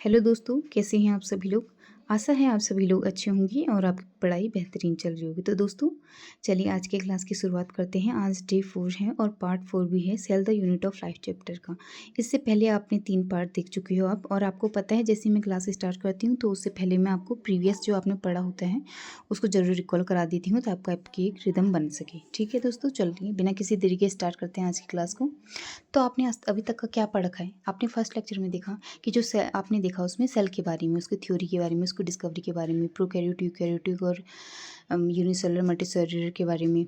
Hello दोस्तों, कैसे हैं आप सभी लोग। आशा है आप सभी लोग अच्छे होंगे और आपकी पढ़ाई बेहतरीन चल रही होगी। तो दोस्तों चलिए आज के क्लास की शुरुआत करते हैं। आज डे 4 है और पार्ट 4 भी है, cell the unit of life chapter का। इससे पहले आपने 3 पार्ट देख चुके हो आप, और आपको पता है जैसे मैं क्लास स्टार्ट करती हूँ तो उससे पहले मैं आपको प्रीवियस जो आपने पढ़ा होता है उसको ज़रूर रिकॉल करा देती हूँ, तो आपकी एक रिदम बन सके। ठीक है दोस्तों, चलिए बिना किसी देरी के स्टार्ट करते हैं आज की क्लास को। तो आपने अभी तक का क्या पढ़ रखा है। आपने फर्स्ट लेक्चर में देखा कि जो सेल आपने देखा उसमें सेल के बारे में, उसकी थ्योरी के बारे में, उसकी डिस्कवरी के बारे में, प्रोकैरियोटिक, यूकैरियोटिक और यूनिसेलुलर मल्टीसेलुलर के बारे में।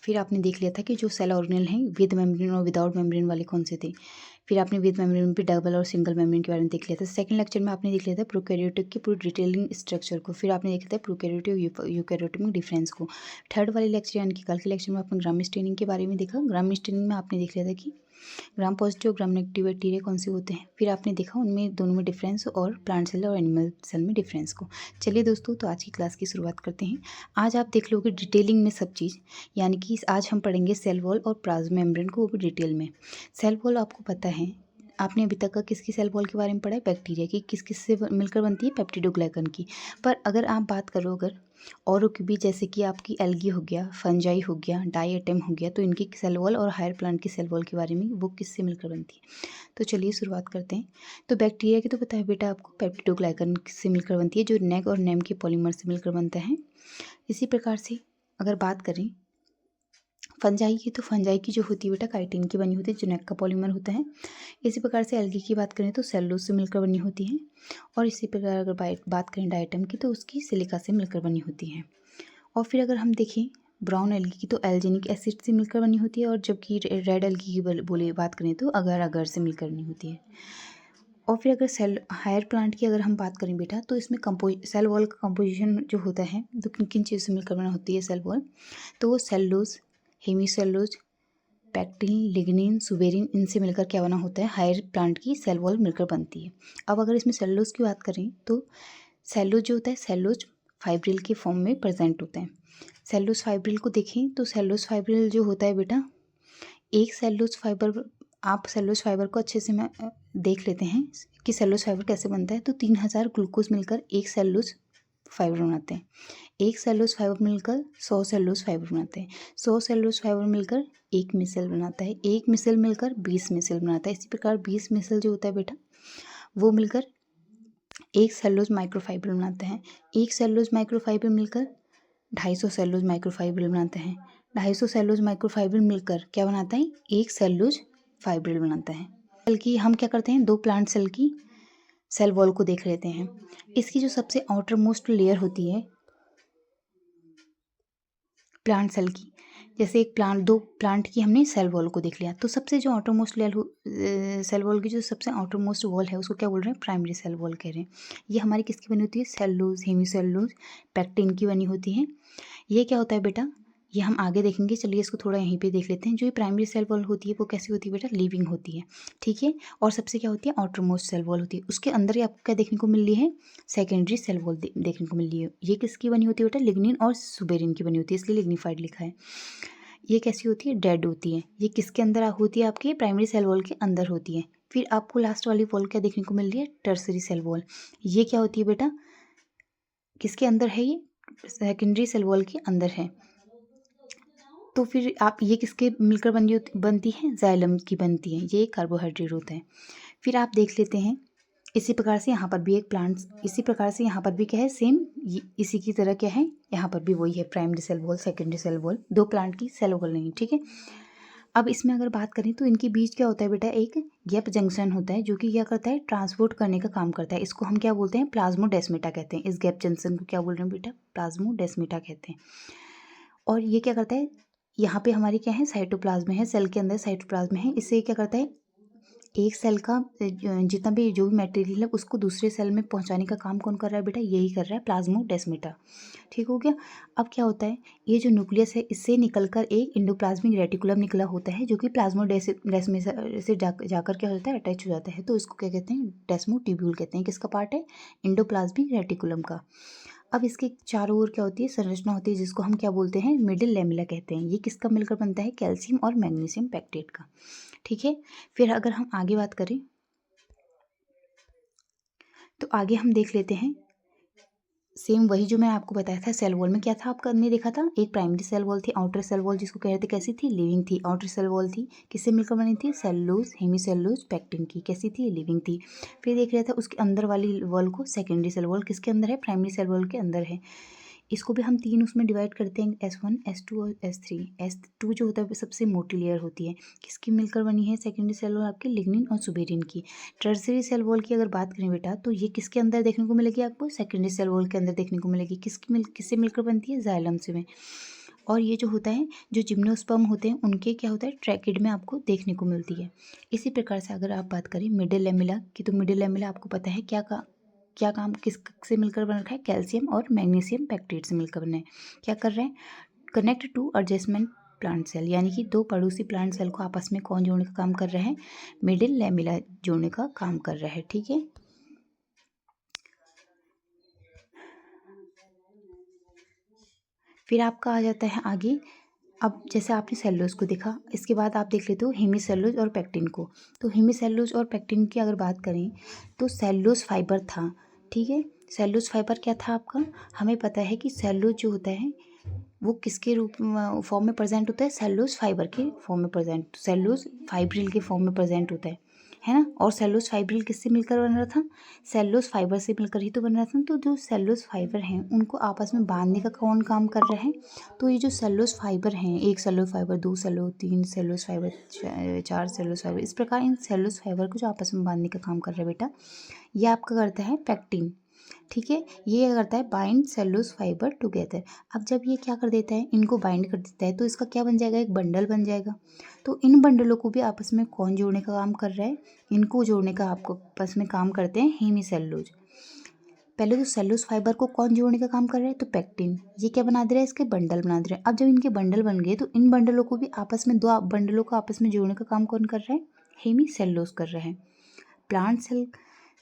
फिर आपने देख लिया था कि जो सेल ऑर्गेनेल हैं विद मेम्ब्रेन और विदाउट मेम्ब्रेन वाले कौन से थे। फिर आपने विद मेम्ब्रेन में भी डबल और सिंगल मेम्ब्रेन के बारे में देख लिया था। सेकंड लेक्चर में आपने देख लिया था प्रोकैरियोटिक की पूरी डिटेलिंग स्ट्रक्चर को। फिर आपने देखा था प्रोकैरियोटिक और यूकैरियोटिक में डिफरेंस को। थर्ड वाले लेक्चर यानी कि कल के लेक्चर में आपने ग्राम स्टेनिंग के बारे में देखा। ग्राम स्टेनिंग में आपने देख लिया था कि ग्राम पॉजिटिव और ग्राम नेगेटिव बैक्टीरिया कौन से होते हैं। फिर आपने देखा उनमें दोनों में डिफरेंस और प्लांट सेल और एनिमल सेल में डिफरेंस को। चलिए दोस्तों, तो आज की क्लास की शुरुआत करते हैं। आज आप देख लोगे डिटेलिंग में सब चीज़, यानी कि आज हम पढ़ेंगे सेल वॉल और प्लाज्मा मेम्ब्रेन को, वो भी डिटेल में। सेल वॉल आपको पता है, आपने अभी तक का किसकी सेल वॉल के बारे में पढ़ा है, बैक्टीरिया की। किस किस से मिलकर बनती है, पेप्टिडोग्लाइकन की। पर अगर आप बात करो अगर औरों की भी, जैसे कि आपकी एल्गी हो गया, फंजाई हो गया, डायटम हो गया, तो इनकी सेल वॉल और हायर प्लांट की सेल वॉल के बारे में वो किससे मिलकर बनती है। तो चलिए शुरुआत करते हैं। तो बैक्टीरिया की तो पता है बेटा आपको, पेप्टिडोग्लाइकन से मिलकर बनती है, जो नेक और नेम के पॉलीमर से मिलकर बनता है। इसी प्रकार से अगर बात करें फंजाई की, तो फंजाई की जो होती है बेटा काइटिन की बनी होती है, जो नेक का पॉलीमर होता है। इसी प्रकार से एल्गी की बात करें तो सेलुलोज से मिलकर बनी होती है। और इसी प्रकार अगर बात करें डायटम की, तो उसकी सिलिका से मिलकर बनी होती है। और फिर अगर हम देखें ब्राउन एल्गी की, तो एल्जेनिक एसिड से मिलकर बनी होती है। और जबकि रेड एल्गी की बोले बात करें तो अगर अगर से मिलकर बनी होती है। और फिर अगर सेल हायर प्लांट की अगर हम बात करें बेटा, तो इसमें सेल वॉल का कंपोजिशन जो होता है, तो किन किन चीज़ों से मिलकर बना होती है सेल वॉल, तो वो cellulose, hemicellulose, pectin, lignin, suberin, इनसे मिलकर क्या बना होता है, हायर प्लांट की सेल वॉल मिलकर बनती है। अब अगर इसमें सेलुलोज की बात करें तो सेलुलोज जो होता है, सेलुलोज फाइब्रिल के फॉर्म में प्रेजेंट होते हैं। सेलुलोज फाइब्रिल को देखें तो सेलुलोज फाइब्रिल जो होता है बेटा, एक सेलुलोज फाइबर, आप सेलुलोज फाइबर को अच्छे से मैं देख लेते हैं कि सेलुलोज फाइबर कैसे बनता है। तो 3000 ग्लूकोज मिलकर एक सेलुलोज फाइबर बनाते हैं। एक सेलुलोज फाइबर मिलकर 100 सेलुलोज फाइबर बनाते हैं। 100 सेलुलोज फाइबर मिलकर एक मिसल बनाता है। एक मिसल मिलकर 20 मिसल बनाता है। इसी प्रकार 20 मिसल जो होता है बेटा, वो मिलकर एक सेलुलोज माइक्रोफाइबर बनाते हैं। एक सेलुलोज माइक्रोफाइबर मिलकर 250 सेलुलोज माइक्रोफाइबर बनाते हैं। 250 सेलुलोज माइक्रोफाइबर मिलकर क्या बनाता है, एक सेलुलोज फाइब्रिल बनाता है। सेल की हम क्या करते हैं, दो प्लांट सेल की सेल वॉल को देख लेते हैं। इसकी जो सबसे आउटर मोस्ट लेयर होती है प्लांट सेल की, जैसे एक प्लांट, दो प्लांट की हमने सेल वॉल को देख लिया, तो सबसे जो outermost layer cell wall की जो सबसे आउटर मोस्ट वॉल है उसको क्या बोल रहे हैं, प्राइमरी सेल वॉल कह रहे हैं। ये हमारी किसकी बनी होती है, सेलुलोज, हेमीसेलुलोज, पैक्टिन की बनी होती है। ये क्या होता है बेटा, ये हम आगे देखेंगे। चलिए इसको थोड़ा यहीं पे देख लेते हैं। जो ये प्राइमरी सेल वॉल होती है वो कैसी होती है बेटा, लिविंग होती है, ठीक है। और सबसे क्या होती है, आउटर मोस्ट सेल वॉल होती है। उसके अंदर ही आपको क्या देखने को मिल रही है, सेकेंडरी सेल वॉल देखने को मिल रही है। ये किसकी बनी होती है बेटा, लिग्निन और सुबेरिन की बनी होती है, इसलिए लिग्निफाइड लिखा है। ये कैसी होती है, डेड होती है। ये किसके अंदर होती है, आपके प्राइमरी सेल वॉल के अंदर होती है। फिर आपको लास्ट वाली वॉल क्या देखने को मिल रही है, टर्सरी सेल वॉल। ये क्या होती है बेटा, किसके अंदर है, ये सेकेंडरी सेल वॉल के अंदर है। तो फिर आप ये किसके मिलकर बनती है, जाइलम की बनती है। ये कार्बोहाइड्रेट होता है। फिर आप देख लेते हैं इसी प्रकार से यहाँ पर भी एक प्लांट, इसी प्रकार से यहाँ पर भी क्या है, सेम इसी की तरह क्या है, यहाँ पर भी वही है, primary cell wall, secondary cell wall, दो प्लांट की सेल वॉल नहीं, ठीक है। अब इसमें अगर बात करें तो इनके बीच क्या होता है बेटा, एक गैप जंक्शन होता है, जो कि क्या करता है, ट्रांसपोर्ट करने का काम करता है। इसको हम क्या बोलते हैं, प्लाज्मोडेस्माटा कहते हैं। इस गैप जंक्शन को क्या बोल रहे हैं बेटा, प्लाज्मोडेस्माटा कहते हैं। और ये क्या करता है, यहाँ पे हमारी क्या है, साइटोप्लाज्म है, सेल के अंदर साइटोप्लाज्म है। इससे क्या करता है, एक सेल का जितना भी जो भी मटेरियल है उसको दूसरे सेल में पहुंचाने का काम कौन कर रहा है बेटा, यही कर रहा है प्लाज्मोडेस्माटा, ठीक हो गया। अब क्या होता है, ये जो न्यूक्लियस है इससे निकलकर एक इंडोप्लाज्मिक रेटिकुलम निकला होता है, जो कि प्लाज्मोडेस्माटा से जाकर क्या होता है, अटैच हो जाता है। तो इसको क्या कहते हैं, डेस्मोटिब्यूल कहते हैं। किसका पार्ट है, इंडोप्लाज्मिक रेटिकुलम का। अब इसके चारों ओर क्या होती है, संरचना होती है, जिसको हम क्या बोलते हैं, मिडिल लेमिला कहते हैं। ये किसका मिलकर बनता है, कैल्शियम और मैग्नीशियम पैक्टेट का, ठीक है। फिर अगर हम आगे बात करें तो आगे हम देख लेते हैं सेम वही जो मैं आपको बताया था। सेल वॉल में क्या था आपका हमने देखा था, एक प्राइमरी सेल वॉल थी, आउटर सेल वॉल जिसको कह रहे थे कैसी थी, लिविंग थी। आउटर सेल वॉल थी किससे मिलकर बनी थी, सेलुलोज हेमीसेलुलोज पेक्टिन की, कैसी थी, लिविंग थी। फिर देख रहे थे उसके अंदर वाली वॉल को सेकेंडरी सेल वॉल किसके अंदर है, प्राइमरी सेल वॉल के अंदर है। इसको भी हम 3 उसमें डिवाइड करते हैं, S1 S2 और S3। S2 जो होता है वो सबसे मोटी लेयर होती है, किसकी मिलकर बनी है, सेकेंडरी सेल वॉल आपके लिग्निन और सुबेरिन की। टर्सरी सेल वॉल की अगर बात करें बेटा तो ये किसके अंदर देखने को मिलेगी आपको, सेकेंडरी सेल वॉल के अंदर देखने को मिलेगी। किससे मिलकर बनती है, जाइलम से में। और ये जो होता है जो जिम्नोस्पर्म होते हैं उनके क्या होता है, ट्रैकिड में आपको देखने को मिलती है। इसी प्रकार से अगर आप बात करें मिडिल लेमिला की, तो मिडिल लेमिला आपको पता है क्या काम किस से मिलकर बन रखा है, कैल्शियम और मैग्नीशियम पेक्टेट से मिलकर बना है। क्या कर रहे हैं, connect to adjustment plant cell, यानी कि 2 पड़ोसी प्लांट सेल को आपस में कौन जोड़ने का काम कर रहा है, मिडिल लेमिला जोड़ने का काम कर रहा है। ठीक है, फिर आपका आ जाता है आगे। अब जैसे आपने सेलुलोज को देखा, इसके बाद आप देख लेते हो हेमीसेलुलोज और पेक्टिन को। तो हेमीसेलुलोज और पेक्टिन की अगर बात करें तो सेलुलोज फाइबर था। ठीक है, सेलुलोज फाइबर क्या था आपका, हमें पता है कि सेलुलोज जो होता है वो किसके रूप फॉर्म में प्रेजेंट होता है, सेलुलोज फाइबर के फॉर्म में प्रेजेंट, सेलुलोज फाइब्रिल के फॉर्म में प्रेजेंट होता है ना। और सेलुलोज फाइब्रिल किससे मिलकर बन रहा था, सेलुलोज फाइबर से मिलकर ही तो बन रहा था। तो जो सेलुलोज फाइबर हैं उनको आपस में बांधने का कौन काम कर रहा है, तो ये जो सेलुलोज फाइबर हैं, एक cellulose fibre, 2 cellulose, 3 cellulose fibre, 4 cellulose fibre, इस प्रकार इन सेलुलोज फाइबर को जो आपस में बांधने का काम कर रहा है बेटा, ये आपका करता है पेक्टिन। ठीक है, ये क्या करता है, बाइंड सेलुलोज फाइबर टुगेदर। अब जब ये क्या कर देता है, इनको बाइंड कर देता है, तो इसका क्या बन जाएगा, एक बंडल बन जाएगा। तो इन बंडलों को भी आपस में कौन जोड़ने का काम कर रहा है, इनको जोड़ने का आपको आपस में काम करते हैं हेमीसेलुलोज। पहले तो सेलुलोज फाइबर को कौन जोड़ने का काम कर रहा है, तो पेक्टिन। ये क्या बना दे रहा है, इसके बंडल बना दे रहा है। अब जब इनके बंडल बन गए तो इन बंडलों को भी आपस में, 2 बंडलों को आपस में जोड़ने का काम कौन कर रहा है, हेमीसेलुलोज कर रहा है। प्लांट सेल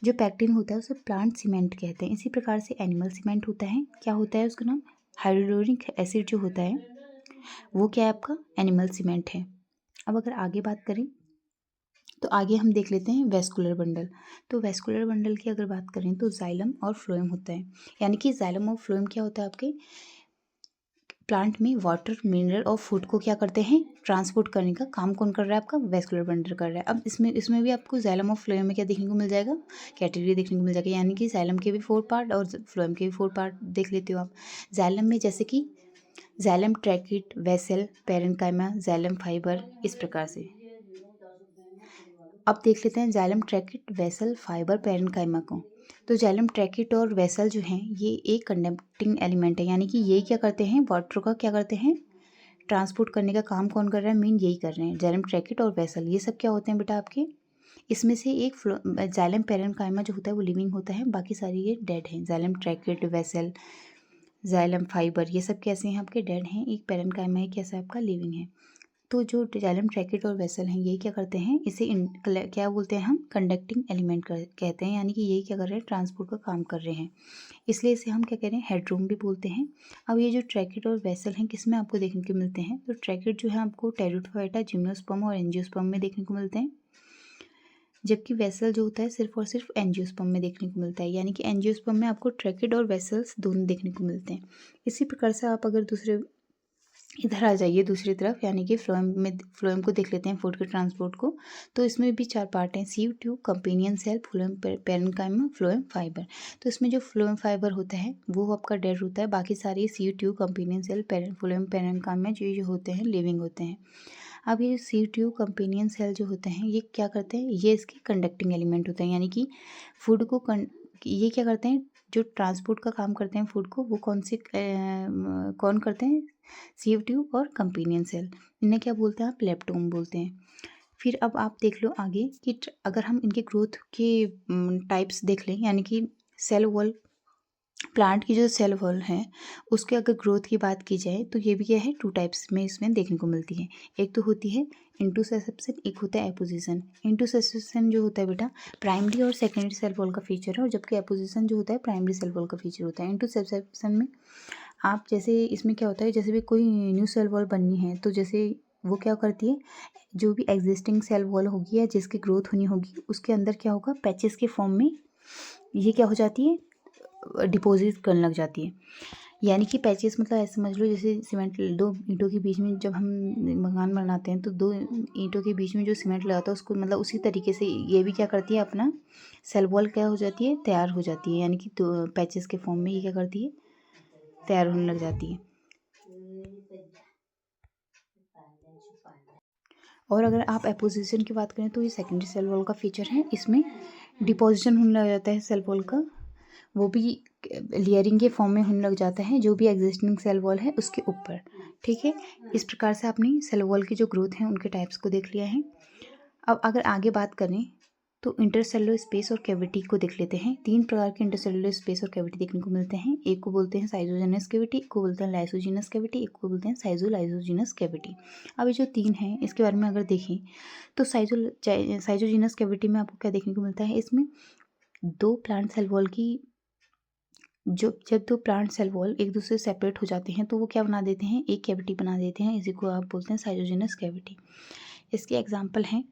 जो पेक्टिन होता है उसे प्लांट सीमेंट कहते हैं। इसी प्रकार से एनिमल सीमेंट होता है, क्या होता है उसका नाम, हाइड्रोक्लोरिक एसिड जो होता है वो क्या है आपका, एनिमल सीमेंट है। अब अगर आगे बात करें तो आगे हम देख लेते हैं वेस्कुलर बंडल। तो वेस्कुलर बंडल की अगर बात करें तो जाइलम और फ्लोएम होता है, यानी कि जाइलम और फ्लोएम क्या होता है आपके प्लांट में, वाटर, मिनरल और फूड को क्या करते हैं, ट्रांसपोर्ट करने का काम कौन कर रहा है, आपका वेस्कुलर बंडल कर रहा है। अब इसमें भी आपको जाइलम और फ्लोएम में क्या देखने को मिल जाएगा, कैटेगरी देखने को मिल जाएगा, यानी कि जाइलम के भी 4 पार्ट और फ्लोएम के भी 4 पार्ट देख लेते हो आप। जाइलम में जैसे कि xylem tracheid, vessel, parenchyma, xylem fibre, इस प्रकार से। अब देख लेते हैं xylem tracheid, vessel, fibre, parenchyma को। तो जाइलम ट्रैकिट और वेसल जो हैं ये एक कंडक्टिंग एलिमेंट है, यानी कि ये क्या करते हैं, वाटर का क्या करते हैं, ट्रांसपोर्ट करने का काम कौन कर रहा है, मेन यही कर रहे हैं। जाइलम ट्रैकिट और वेसल ये सब क्या होते हैं बेटा आपके, इसमें से एक जाइलम पेरेन्काइमा जो होता है वो लिविंग होता है, बाकी सारी ये डेड हैं। Xylem tracheid, vessel, xylem fibre ये सब कैसे हैं आपके, डेड हैं। एक पेरेन्काइमा है कैसा आपका, लिविंग है। तो जो जाइलम ट्रैकिट और वेसल हैं ये क्या करते हैं, इसे क्या बोलते हैं हम, कंडक्टिंग एलिमेंट कहते हैं, यानी कि यही क्या कर रहे हैं, ट्रांसपोर्ट का काम कर रहे हैं, इसलिए इसे हम क्या कह रहे हैं, हेडरूम भी बोलते हैं। अब ये जो ट्रैकिट और वेसल हैं किस में आपको देखने को मिलते हैं, तो ट्रैकिट जो है आपको टेरिडोफाइटा, जिम्नोस्पर्म और एंजियोस्पर्म में देखने को मिलते हैं, जबकि वेसल जो होता है सिर्फ और सिर्फ एंजियोस्पर्म में देखने को मिलता है, यानी कि एंजियोस्पर्म में आपको ट्रैकिड और वेसल्स दोनों देखने को मिलते हैं। इसी प्रकार से आप अगर इधर आ जाइए दूसरी तरफ, यानी कि फ्लोएम को देख लेते हैं, फूड के ट्रांसपोर्ट को। तो इसमें भी 4 पार्ट हैं, sieve tube, companion cell, phloem parenchyma, phloem fibre. तो इसमें जो फ्लोएम फाइबर होता है वो आपका डेड होता है, बाकी सारे sieve tube, companion cell, phloem parenchyma जो होते हैं लिविंग होते हैं। अब ये सीव ट्यूब, कंपेनियन सेल जो होते हैं ये क्या करते हैं, ये इसके कंडक्टिंग एलिमेंट होते हैं, यानी कि फूड को ये क्या करते हैं, जो ट्रांसपोर्ट का काम करते हैं फूड को, वो कौन करते हैं, सीव ट्यूब और कंपेनियन सेल। इन्हें क्या बोलते हैं आप, लेप्टोम बोलते हैं। फिर अब आप देख लो आगे कि अगर हम इनके ग्रोथ के टाइप्स देख लें, यानी कि सेल वॉल, प्लांट की जो सेल वॉल है उसके अगर ग्रोथ की बात की जाए तो ये भी क्या है, 2 टाइप्स में इसमें देखने को मिलती है। एक तो होती है इंटूसेसेप्शन, एक होता है एपोजिशन। इंटूसेसेप्शन जो होता है बेटा प्राइमरी और सेकेंडरी सेल वॉल का फीचर है, और जबकि एपोजिशन जो होता है प्राइमरी सेल वॉल का फीचर होता है। इंटूसेसेप्शन में आप जैसे, इसमें क्या होता है, जैसे भी कोई न्यू सेल वॉल बननी है तो जैसे वो क्या करती है, जो भी एग्जिस्टिंग सेल वॉल होगी या जिसकी ग्रोथ होनी होगी उसके अंदर क्या होगा, पैचेस के फॉर्म में ये क्या हो जाती है, डिपॉजिट करने लग जाती है। यानी कि पैचेस मतलब ऐसे समझ लो जैसे सीमेंट, दो ईंटों के बीच में जब हम मकान बनाते हैं तो दो ईंटों के बीच में जो सीमेंट लगाता है उसको, मतलब उसी तरीके से ये भी क्या करती है, अपना सेल वॉल क्या हो जाती है, तैयार हो जाती है। यानी कि तो पैचेस के फॉर्म में ये क्या करती है, तैयार होने लग जाती है। और अगर आप एपोजिशन की बात करें तो ये सेकेंडरी सेल वॉल का फीचर है। इसमें डिपोजिशन होने लग जाता है सेल वॉल का, वो भी लेयरिंग के फॉर्म में होने लग जाता है जो भी एग्जिस्टिंग सेल वॉल है उसके ऊपर। ठीक है, इस प्रकार से आपने सेल वॉल की जो ग्रोथ है उनके टाइप्स को देख लिया है। अब अगर आगे बात करें तो इंटरसेलुलर स्पेस और कैविटी को देख लेते हैं। 3 प्रकार के इंटरसेलुलर स्पेस और कैविटी देखने को मिलते हैं। एक को बोलते हैं साइजोजेनस कैविटी, एक को बोलते हैं लाइसोजीनस कैविटी, एक को बोलते हैं साइजोलाइसोजीनस कैविटी। अब ये जो 3 हैं इसके बारे में अगर देखें तो साइजोजीनस कैविटी में आपको क्या देखने को मिलता है, इसमें दो प्लांट सेल वॉल की जब दो प्लांट सेल वॉल एक दूसरे से सेपरेट हो जाते हैं तो वो क्या बना देते हैं, एक कैविटी बना देते हैं। इसी को आप बोलते हैं साइजोजेनस कैविटी। इसके एग्जाम्पल हैं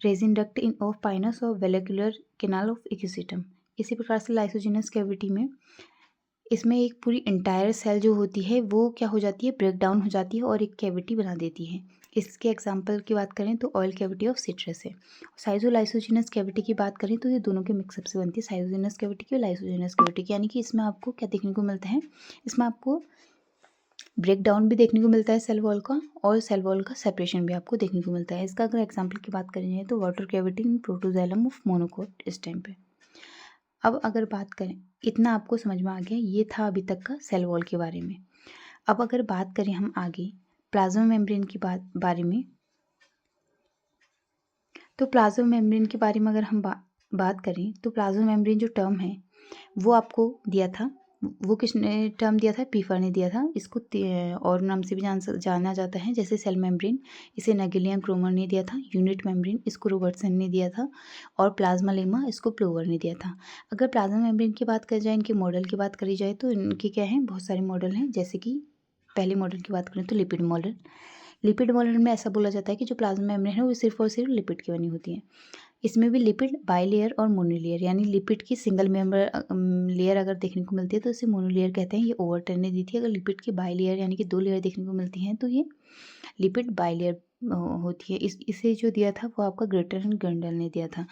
resin duct in of Pinus और वेलिकुलर कैनाल ऑफ इक्यूसिटम। इसी प्रकार से लाइसोजिनस कैविटी में इसमें एक पूरी इंटायर सेल जो होती है वो क्या हो जाती है, ब्रेक डाउन हो जाती है और एक कैविटी बना देती है। इसके एग्जाम्पल की बात करें तो ऑयल कैविटी ऑफ सिट्रस है। साइजोलाइसोजिनस कैविटी की बात करें तो ये दोनों के मिक्सअप से बनती है, साइजोजिनस कैविटी की और लाइसोजिनस कैविटी की। यानी कि इसमें आपको क्या देखने को मिलता है, इसमें आपको ब्रेक डाउन भी देखने को मिलता है सेल वॉल का, और सेल वॉल का सेपरेशन भी आपको देखने को मिलता है। इसका अगर एग्जांपल की बात करें जाए तो water cavity in protoxylem of monocot इस टाइम पे। अब अगर बात करें, इतना आपको समझ में आ गया, ये था अभी तक का सेल वॉल के बारे में। अब अगर बात करें हम आगे प्लाज्मा मेम्ब्रेन की बारे में, तो प्लाज्मा मेम्ब्रेन के बारे में अगर हम बात करें तो प्लाज्मा मेम्ब्रेन जो टर्म है वो आपको दिया था, वो किसने टर्म दिया था, पीफर ने दिया था। इसको और नाम से भी जाना जाता है, जैसे सेल मेम्ब्रेन इसे नेगेलियन क्रोमर ने दिया था, यूनिट मेम्ब्रेन इसको रॉबर्टसन ने दिया था, और प्लाज्मा लेमा इसको प्लोवर ने दिया था। अगर प्लाज्मा मेम्ब्रेन की बात करी जाए, इनके मॉडल की बात करी जाए तो इनके क्या हैं, बहुत सारे मॉडल हैं। जैसे कि पहले मॉडल की बात करें तो लिपिड मॉडल। लिपिड मॉडल में ऐसा बोला जाता है कि जो प्लाज्मा मेम्ब्रेन है वो सिर्फ और सिर्फ लिपिड की बनी होती है। इसमें भी लिपिड बाइलेयर और मोनोलेयर, यानी लिपिड की सिंगल मेंबर लेयर अगर देखने को मिलती है तो इसे मोनोलेयर कहते हैं, ये ओवरटन ने दी थी। अगर लिपिड की बाइलेयर यानी कि 2 लेयर देखने को मिलती हैं तो ये लिपिड बाइलेयर होती है। इसे जो दिया था वो आपका ग्रेटर एंड गर्डल ने दिया था।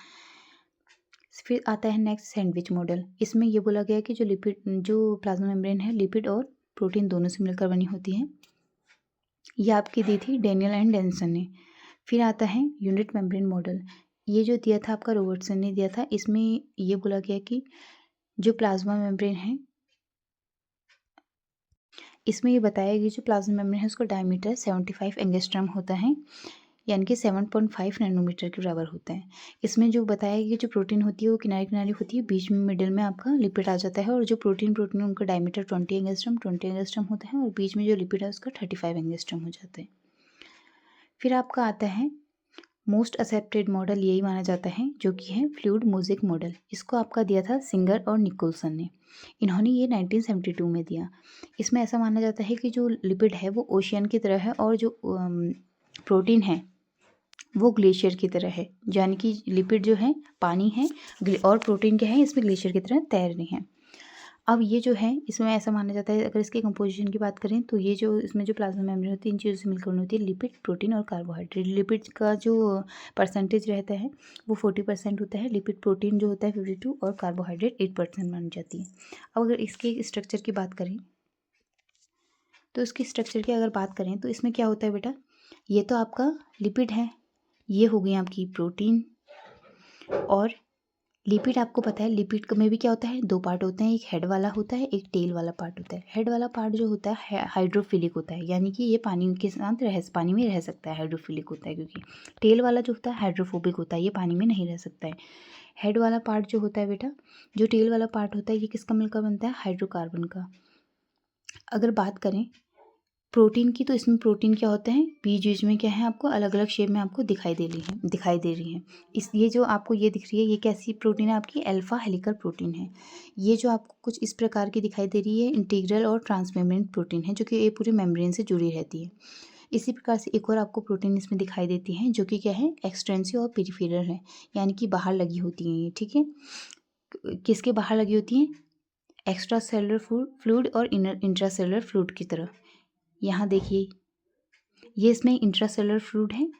फिर आता है नेक्स्ट सैंडविच मॉडल। इसमें ये बोला गया कि जो प्लाज्मा मेम्ब्रेन है लिपिड और प्रोटीन दोनों से मिलकर बनी होती है। ये आपकी दी थी डेनियल एंड डेंसन ने। फिर आता है यूनिट मेम्ब्रेन मॉडल। ये जो दिया था आपका रॉबर्टसन ने दिया था। इसमें ये बोला गया कि जो प्लाज्मा मेम्ब्रेन है, इसमें ये बताया गया जो प्लाज्मा मेम्ब्रेन है उसका डायमीटर 75 एंगस्ट्रॉम होता है, यानी कि 7.5 नैनोमीटर के बराबर होता है। इसमें जो बताया गया जो प्रोटीन होती है वो किनारे किनारे होती है, बीच में मिडिल में आपका लिपिड आ जाता है, और जो प्रोटीन उनका डायमीटर 20 एंगस्ट्रॉम होता है, और बीच में जो लिपिड है उसका 35 एंगस्ट्रॉम हो जाता है। फिर आपका आता है मोस्ट एक्सेप्टेड मॉडल, यही माना जाता है, जो कि है फ्लूइड मोज़ेक मॉडल। इसको आपका दिया था सिंगर और निकोलसन ने। इन्होंने ये 1972 में दिया। इसमें ऐसा माना जाता है कि जो लिपिड है वो ओशियन की तरह है, और जो प्रोटीन है वो ग्लेशियर की तरह है। यानी कि लिपिड जो है पानी है और प्रोटीन क्या है, इसमें ग्लेशियर की तरह तैर रही हैं। अब ये जो है इसमें ऐसा माना जाता है, अगर इसके कंपोजिशन की बात करें तो ये जो इसमें जो प्लाज्मा मेम्ब्रेन होती है इन चीज़ों से मिलकर बनी होती है, लिपिड, प्रोटीन और कार्बोहाइड्रेट। लिपिड का जो परसेंटेज रहता है वो 40% होता है, लिपिड प्रोटीन जो होता है 52 और कार्बोहाइड्रेट 8% बन जाती है। अब अगर इसके स्ट्रक्चर की बात करें तो इसकी स्ट्रक्चर की अगर बात करें तो इसमें क्या होता है बेटा, ये तो आपका लिपिड है, ये हो गई आपकी प्रोटीन, और लिपिड आपको पता है लिपिड में भी क्या होता है, 2 पार्ट होते हैं, एक हेड वाला होता है, एक टेल वाला पार्ट होता है। हेड वाला पार्ट जो होता है हाइड्रोफिलिक होता है, यानी कि ये पानी के साथ पानी में रह सकता है, हाइड्रोफिलिक होता है। क्योंकि टेल वाला जो होता है हाइड्रोफोबिक होता है, ये पानी में नहीं रह सकता है। हेड वाला पार्ट जो होता है बेटा, जो टेल वाला पार्ट होता है, ये किसका मिलकर बनता है, हाइड्रोकार्बन का। अगर बात करें प्रोटीन की तो इसमें प्रोटीन क्या होते हैं, बीच बीच में क्या है आपको अलग अलग शेप में आपको दिखाई दे रही है। इस ये जो आपको ये दिख रही है ये कैसी प्रोटीन है, आपकी अल्फा हेलिकल प्रोटीन है। ये जो आपको कुछ इस प्रकार की दिखाई दे रही है इंटीग्रल और ट्रांसमेम्ब्रेन प्रोटीन है, जो कि ये पूरी मेम्ब्रेन से जुड़ी रहती है। इसी प्रकार से एक और आपको प्रोटीन इसमें दिखाई देती है, जो कि क्या है, एक्सटेंसिव और पेरिफेरल है, यानी कि बाहर लगी होती हैं ये। ठीक है, किसके बाहर लगी होती हैं? एक्स्ट्रा सेलुलर फ्लूइड और इंट्रा सेलुलर फ्लूइड की तरह। यहाँ देखिए, ये इसमें इंट्रा सेलुलर फ्लूइड है,